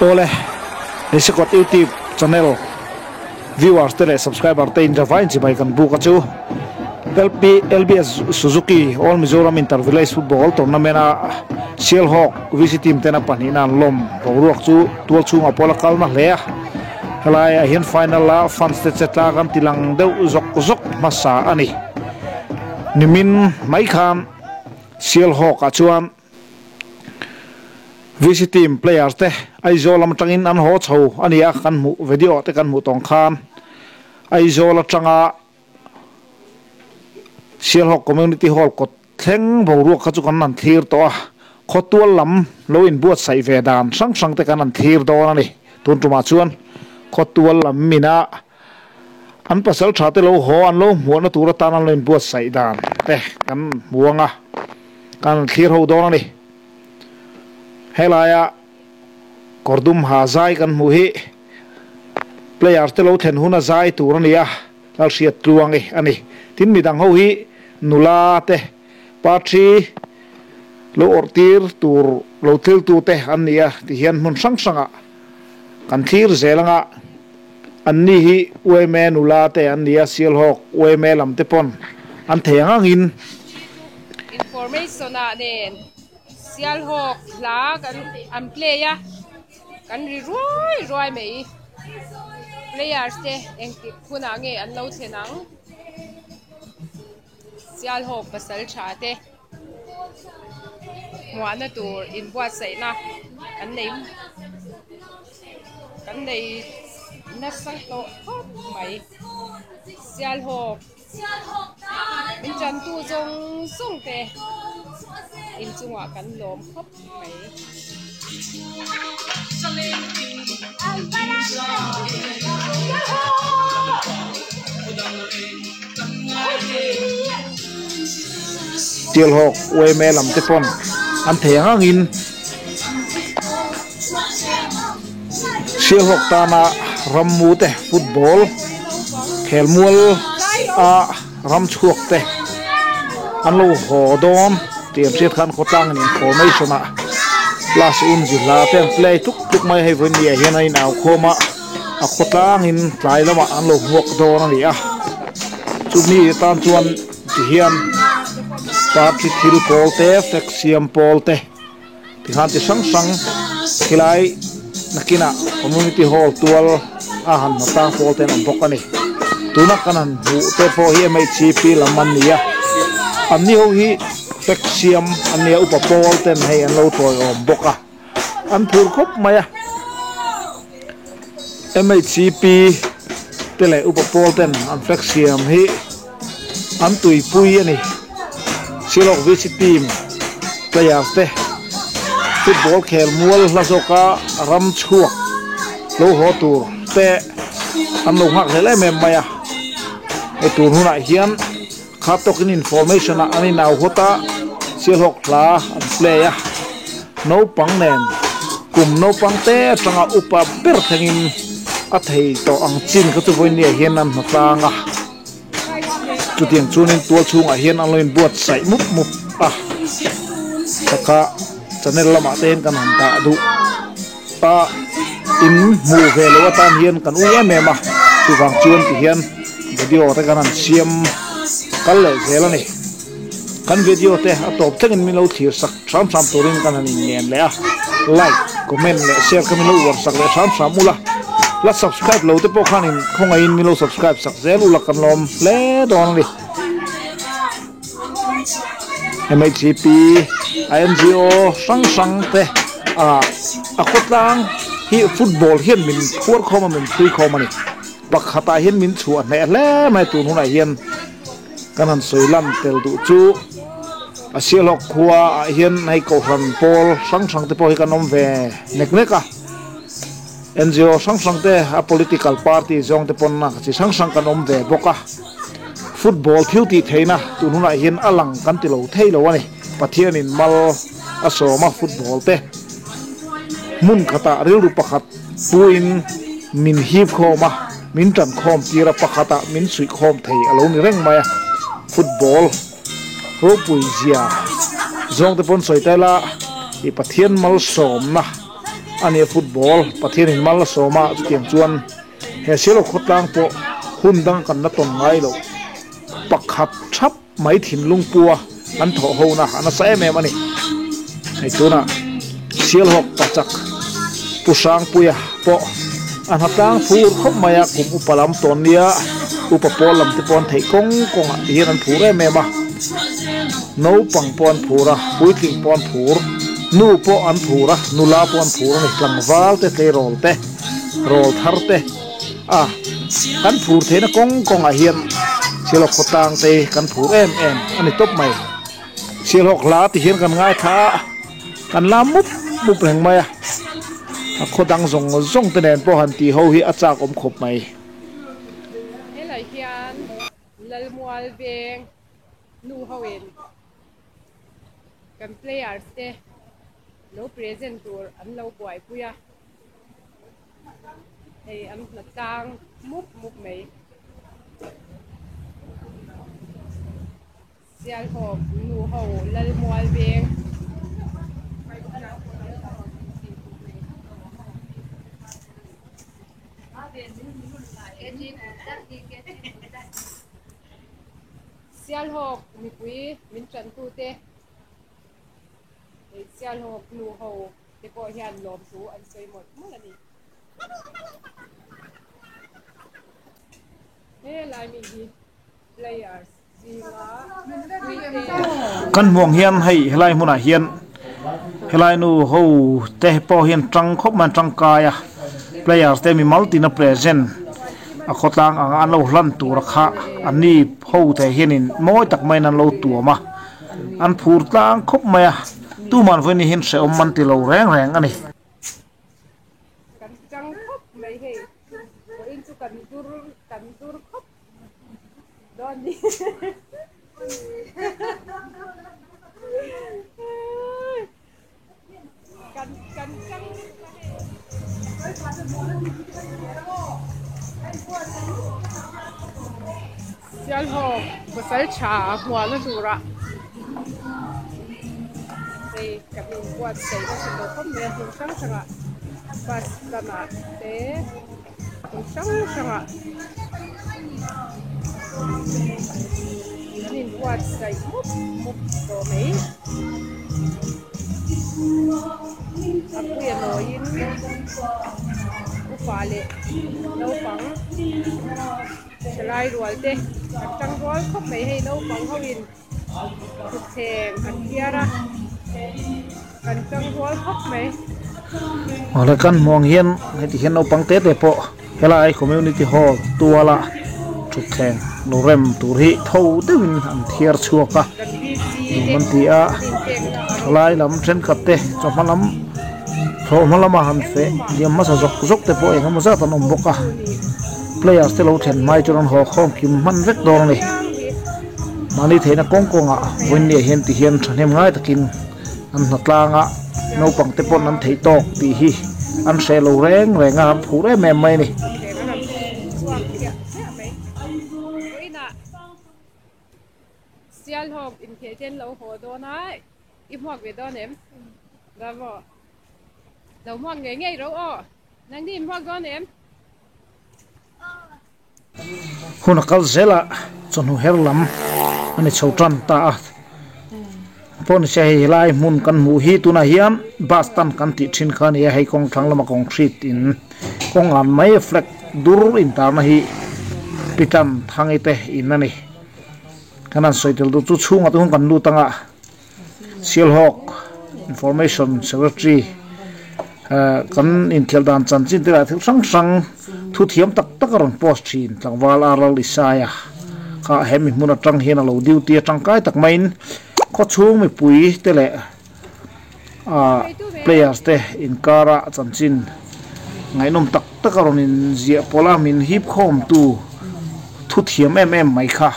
ole isikot YouTube channel viewers tele subscriber te in java in chibai kan buka chu LBS Suzuki All Mizoram Inter-Village Football Tournament a Shell Hawk VC team tena panina lom boruak chu tual chunga pola kalna hle helai a hian final la fans te chetla kan tilang deuh zok masa ani nimin mai khan Shell Hawk a chuan VC team players te aizolam tangin an ho chho ania kan mu video te kan mu tong khan aizola tanga Shell Hawk Community Hall ko thleng boruak kha chu kan nan thir to a khotual lam lo in buat sai ve dan sang te kan nan thir do ani tun tuma chuan khotual lam mina an pasal thate lo ho an lo muana tura tan an lo in buat sai dan te kan muanga kan thir ho do ani helaya kordum ha zai kan mu hi players te lo then huna zai tur ania lal siat tluangi ani tin midang ho hi nula te patri lo ortir tur lo til tu te ania ti hian mun sangsanga kan thir zelanga anni hi ueme nula te ania Shell Hawk ueme lam te pon an thengangin information a nen Shell Hawk la kan play ya kan ri roi mai players te engki khuna nge an lo thenang Shell Hawk pasal chate muana tur in buat sai na kan nei na sang to mai Shell Hawk min chan tu song te in chunga kan lom khop mai Shell Hawk ueme lam te pon an thengangin Shell Hawk tana rammu te football khelmual a ram chuak te an lo hodon tiam set khan khotang ni formation a last un zila ten play tuk mai he vun ya hian ai naw khoma a khotang in tlai lama an lo huak don ani a chumi tan chuan ti hian party thil pol te flexium pol te ti han ti sang khilai nakina community hall tual a han mata pol te nam bokani tuna kanan bu te po hi MHCP laman nia anni ho hi flexium ania upa pol ten hei an lo toy om boka an thur khop maya MHCP tele upa pol ten an flexium hi an tui pui ani Shell Hawk VC team players te football khel mual lasoka ram chuak lo ho tur te an lo hak hele mem maya e tur huna hian khatok in information a ani naw hota Shell Hawk la an play a no pang nen kum no pang te tanga upa ber thengin a thei to ang chin ka tu voin ni hian an matanga tutiang chunin tual chunga hian an loin buat sai mup a taka channel lama ten kan han ta du ta in mu ve lo tan hian kan u em ma chu wang chuan ti hian video te kan han siam kal le zelani kan video te a top thengin mi lo thir sak sam turin kan han nen le a like comment le share kan mi lo war sak le sam mula la subscribe lo te po khanin khonga in mi lo subscribe sak zel ula kan lom le don li MHCP NGO sang te a khotlang hi football hian min khur khoma min thui khoma ni bakhata hian min chu a ne le mai tu nu na hian kanan soilam tel du chu a Shell Hawk khuwa hian nei ko ran pol sang te po hi kanom ve nekneka NGO sang te a political party zong te pon na chi sang kanom ve boka football thiuti theina tununa hian alang kan ti lo theilo ani pathian in mal asoma football te mun khata ril ru pakhat puin min hip khoma min tan khom tira pakhata min sui khom thei alo ni reng maya football ro pui zia zong te pon soitela i pathian mal som na ani football pathian in mal soma tiang chuan he selo khotlang po hundang kan na ton ngai lo pakhat thap mai thin lungpua an tho ho na ana sa em ani ai tuna sial hok pachak pusang puya po an hatang phur khop maya kum upalam ton nia upapol lam te pon thei kong kong a hian an phur em ma no pang pon phura puitling pon phur nu po an phura nula pon phur ni tlangwal te rol thar te kan phur theina kong kong a hian silok khotang te kan phur em ani top mai silok la ti hian kan ngai tha kan la mup reng mai a khodang zong te nen po han ti ho hi achak om khop mai helai hian lalmual veng nu hoin kan players te no present tur an lo buai puya hey an na tang mup mai sial hop nu ho lalmual veng sial hop mi pui min tran tu te sial hop nu ho te po hian lom su an sei mot ani he lai mi hi players kan muang hian hei helai muna hian helai nu ho te po hian trăng khop man trăng kaya players te mi multi na present a khotang an lo hlan tur kha ani ho te hianin moi tak mai nan lo tuama an phur tlang khop maya tu man veni hin se om man ti lo reng ani kan trăng khop mai he ko in chu kan tur khop don ni kan trăng sial hop basal cha hua na dura ei kapin buat sei ko so khom me hu sang pas kana te sang nin buat sei mup to mei aku ya noin upale no pang selai rual te tang rual khop mai hei no pang hawin thuk theng an hiara kan tang rual khop mai ole kan muang hian heti hian no pang te po helai community hall tuala thuk theng no rem tur hi tho dewin an thiar chuaka man ti a lai lam tren khat te chamalam tho malama han fe diam ma sa jok te po engam za tan om boka players te lo then mai churan ho khom kim man vek dor ni mani theina kongkonga win ni hian ti hian thanem ngai takin an hnatlanga no pang te pon an thei tok ti hi an se lo renga phure me mai ni sial hop in ke ten lo ho do nai i muak ve do nem bravo lo muak ngai ro o nang di muak do nem huna kal zela chonu herlam ani chotran ta pon se lai mun kan mu hi tuna hian bastan kan ti thin khan ya hei kong thang lama kong thrit in kong an mai flek dur in tar na hi pitam thangi te in ani kanan soitel du chu chunga tu kan lu tanga silhok information secretary kan in khel dan chan chin te la thil sang thu thiam tak ron post thin tlangwal aral isaya kha hemi muna tang hian lo duty tang kai tak main kho chung mi pui te le players te in kara chan chin ngai nom tak ron in zia pola min hip khom tu thu thiam mai kha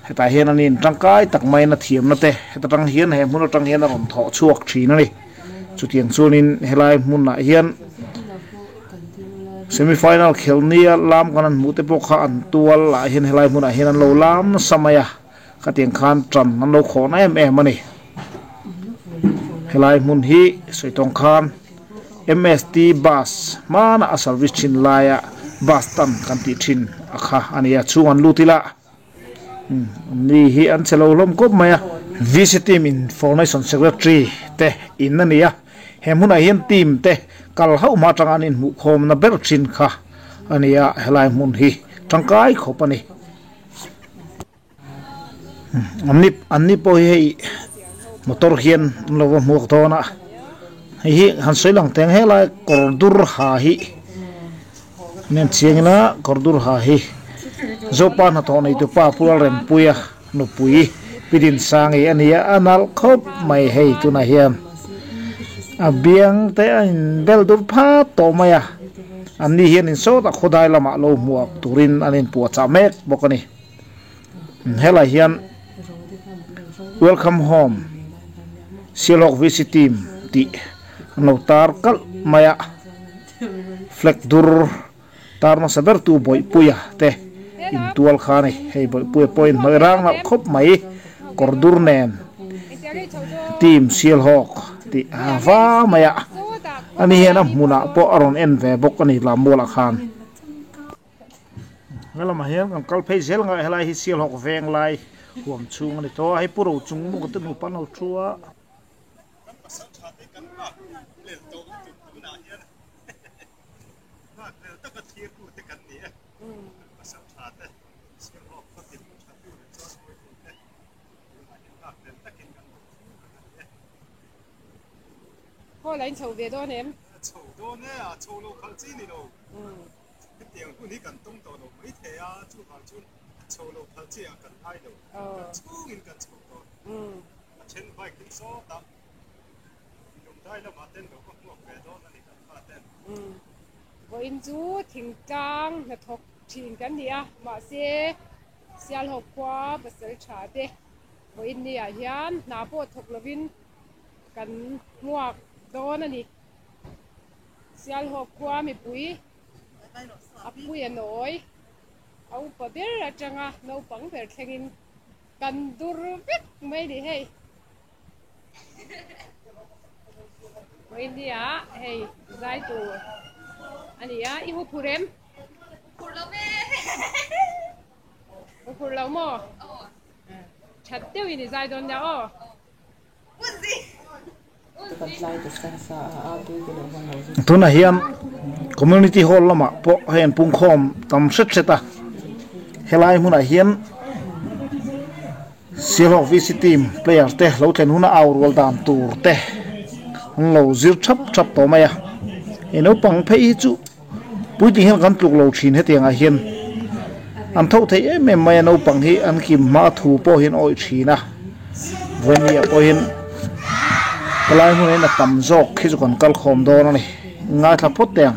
heta hian anin tangkai tak mai na thiam na te heta tang hian he mun tang hian ron tho chuak thina ni chutiang chunin helai mun na hian semi final khelnia lam kanan mute pokha an tual la hian helai mun a hian an lo lam samaya katiang khan tran an lo khona em ani helai mun hi soitong khan MST bus mana a service chin laya bus tan kan ti thin akha ania chuan lutila ni hi an chelo lom kop maya visit team information secretary te in ania hemuna hian team te kal hau ma tangan in mu khom na ber chin kha ania helai mun hi tangkai khopani anni po hi motor hian lowa muak dona hi han soilang teng helai kordur ha hi nen chiangna kordur ha hi zopa na to nei tu pa pul rem puya no pui pidin sangi ania anal khop mai hei tu na hiam abiang te in bel dur pha to maya anni hian in so ta khodai lama lo muak turin anin pu cha mek bokani hela hian welcome home silok visit team ti no tar kal maya flek dur tar ma saber tu boy puya te in tual khani hei boy puya point mai rang na khop mai kordur nen team silhok ti ava maya ani hian a muna po aron en ve bok ani la mola khan ngala ma hian kan kal phei zel nga helai hi silhok veng lai huam chung ani to hai puro chung mu tu nu pan ho thua Cô lấy chầu về đó ném. Chầu đó nè, chầu lâu khăn chi này đâu. Cái tiền của你cần东道đâu, mấy thế à, chú hàng chú chầu lâu khăn chi à cần hai đâu. Chú nghìn cần chầu đó. Trên vai kinh số đó. Dùng tay là mà tên đâu có ngọc về đó là你cần phát tên. Với anh chú thỉnh trang là thuộc thỉnh cái gì à, mà sẽ học qua và sẽ trả thế. Với anh đi à hiền, nạp bộ thuộc là vin cần mua đó nè đi, xe học qua mi bụi, áp bụi nổi, áo bờ bể ra chăng à, nấu bằng bể thèn cần dur vít mấy đi hay, với đi à, hay giải tù, anh đi à, ibu purem, purlau mo, chặt tiêu ini giải đòn nhau. tuna hian community hall lama po hen pung khom tam set seta helai huna hian silok visit team player te lo thlen huna aur wal dan tur te lo zir chap chap to maya eno pang phei chu puiti hian kan tluk lo thin hetianga hian an tho thei em mai no pang hi an kim ma thu po hian oi thina venia po hian kalai mu na tam jok khi kon kal khom do na ni nga tha phot teng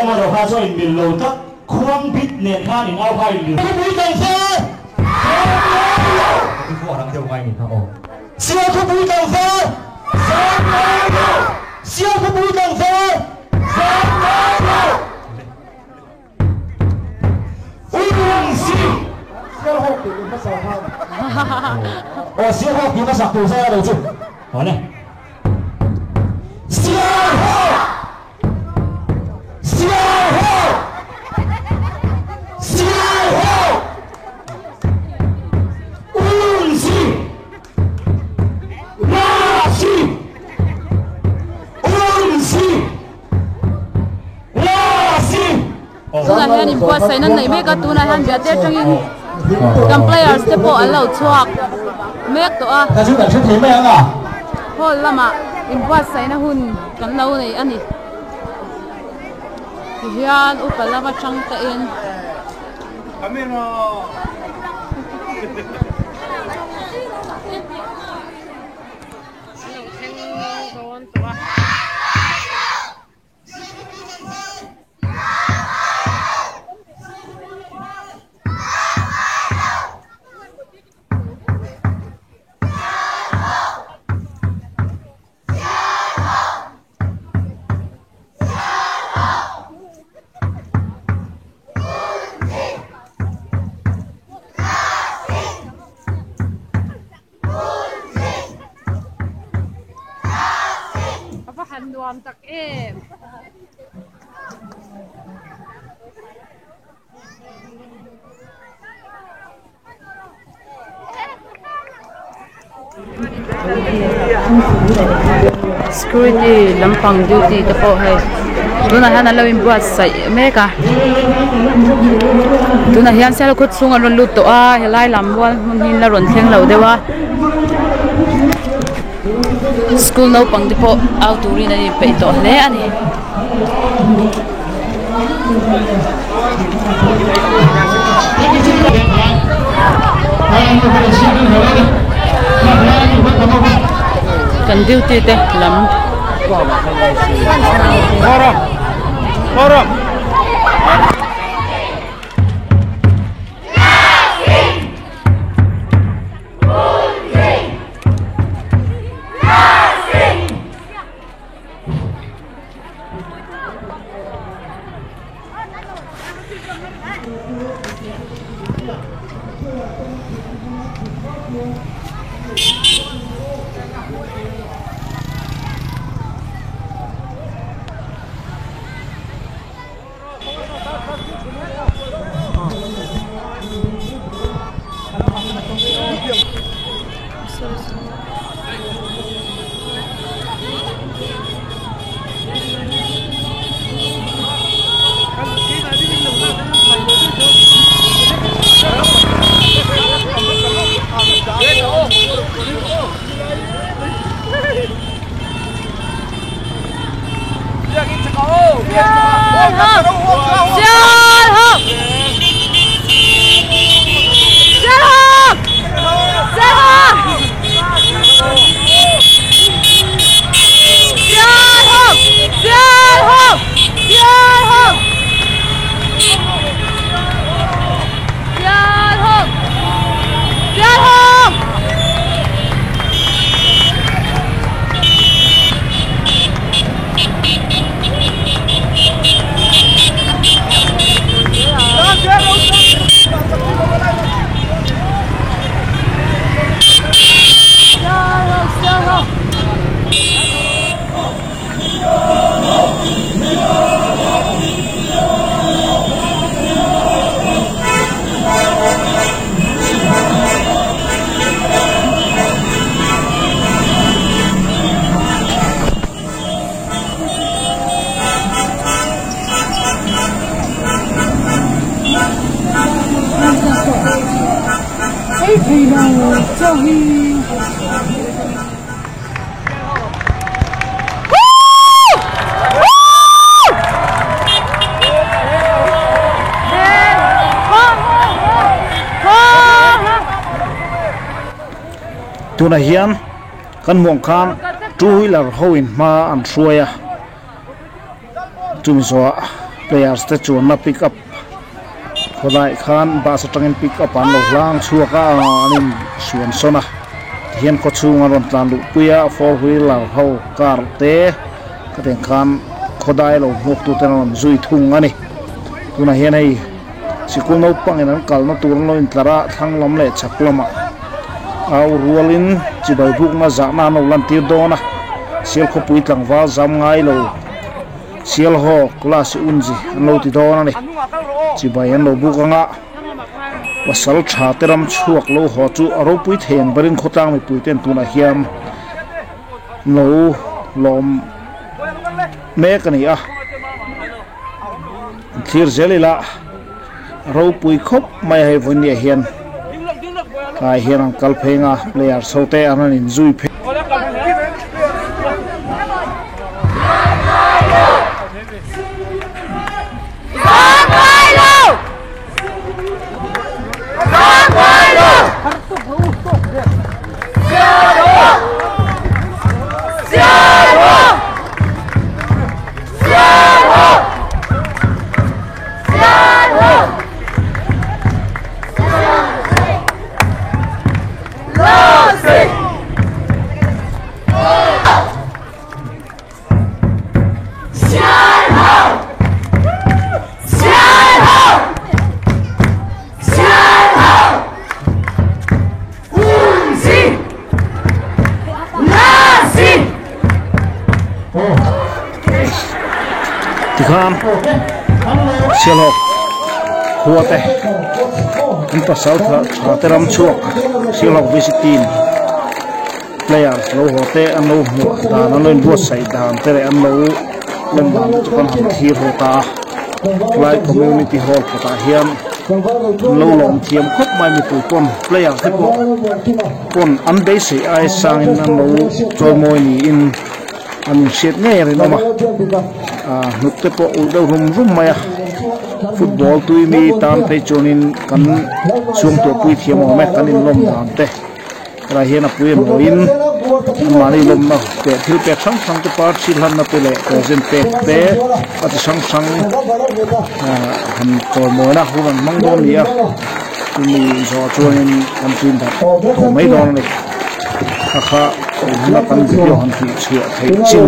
em mà đầu pha cho mình miền lầu tắc khoang bít nền pha thì ngao pha thì không bụi tầng pha cái vụ đang tiêu ngay mình thằng siêu không bụi tầng pha siêu không bụi tầng pha ui buồn siêu siêu học thì nó sầu không siêu học thì nó sặc từ xe đầu chứ hỏi này siêu học imbuat sai nan nei me ka tuna han bia te tangin kam players te po allo chuak mek to a ta chu kan chu the me anga hol lama imbuat sai na hun kan lo nei ani hian upalama chang ta in Camino. nuam tak em security lampang duty te po hai tuna hian an lo in buat sai meka tuna hian sel khut sunga ron lut to a helai lam wal mun hin la ron thleng lo dewa school no pang te po au turin ani pe to hle ani kan duty te lam Ora tuna hian kan mong khan two wheeler hoin ma an hruaya chumi so players te chuan na pick up khodai khan ba sa tangin pick up an lo lang chuaka anin suan sona hian ko chunga ron tlan lu puya four wheeler ho car te kateng khan khodai lo mok tu ten on zui thung ani tuna hian ei sikul no pangin an kal na tur lo in tlara thanglam le chaklama au rualin chibai buk na za na no lan tir dona sial kho pui tlang wa zam ngai lo sial ho class unji no ti dona ni chibai an lo buk anga wasal tha teram chuak lo ho chu aro pui theng barin khotang mi pui ten tuna hiam no lom me kani a thir zelila ro pui khop mai hai vonia hian kai hian ang kal phenga player sote anan in zui phe Tikam Sialok Huate Kita Salta Teram Chuak Sialok visit team player lo hote anu dan anu buat sai dan tere anu lembang tukan hampir hota fly community hall kota hiam lo long thiam khop mai mi pon player te pon an base ai sang in anu chomoi ni in an set nge ri no ma nuk te po uldo rum maya football tui mi tan pe chonin kan sum to pui thiam o me kanin lom dan te ra hian a pui mo in mani lom na te thil pe sang te part sil han na pele present te at sang han to mo na huan mang don lia ni zo chuan kan tin da ko mai don ni kha na kan video han ti chia thei chu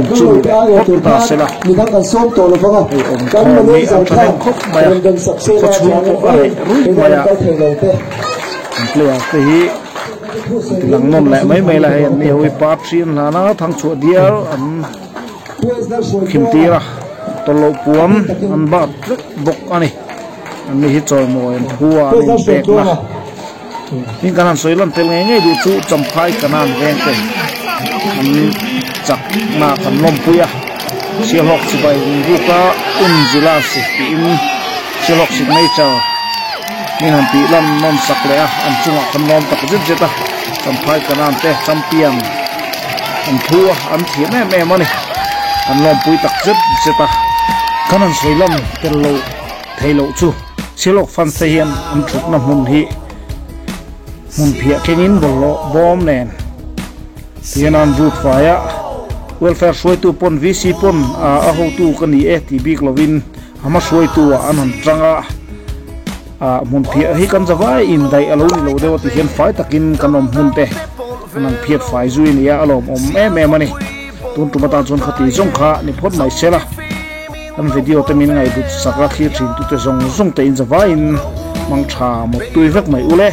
ta sela ni kan som to lo fa kan mi an ta khop mai ko chu ko ai rui mai player te hi lang non lại mấy là hiện nhiều part xin là nó thằng chuột điêu ăn kim tira to lâu puam ăn bát rất bốc anh ăn hít rồi mồi thua anh bẹt na nhưng cái này soi lần tel ngay đi chú chấm phai cái này ven cái ăn chặt na ăn lom puya siêu học chỉ bay đi qua zila si in siêu học si mấy chờ nhưng hàng bị lần non sặc lẽ ăn chung học ăn non tập rất ta tầm phai cái nam te champion ăn thua ăn thiệt mẹ mà này ăn lom pui tắc rất ta cái này soi lom cái lâu thấy lâu chu siêu lộc fan se hiền ăn chút nằm hồn phía cái nín bom nè hiền ăn rút phải á welfare soi tu pon vc pon a ho tu cái này thì big lovin ama soi tu ăn ăn tranga mun phia hi kan zawai in dai alo ni lo dewa ti hian fai takin kanom hun te nan phiat fai zui ni ya alom em mani tun tu mata chon khati jong kha ni phot mai sela kan video te min ngai du sakra khi thin tu te zong te in zawai in mang tha mo tui vek mai ule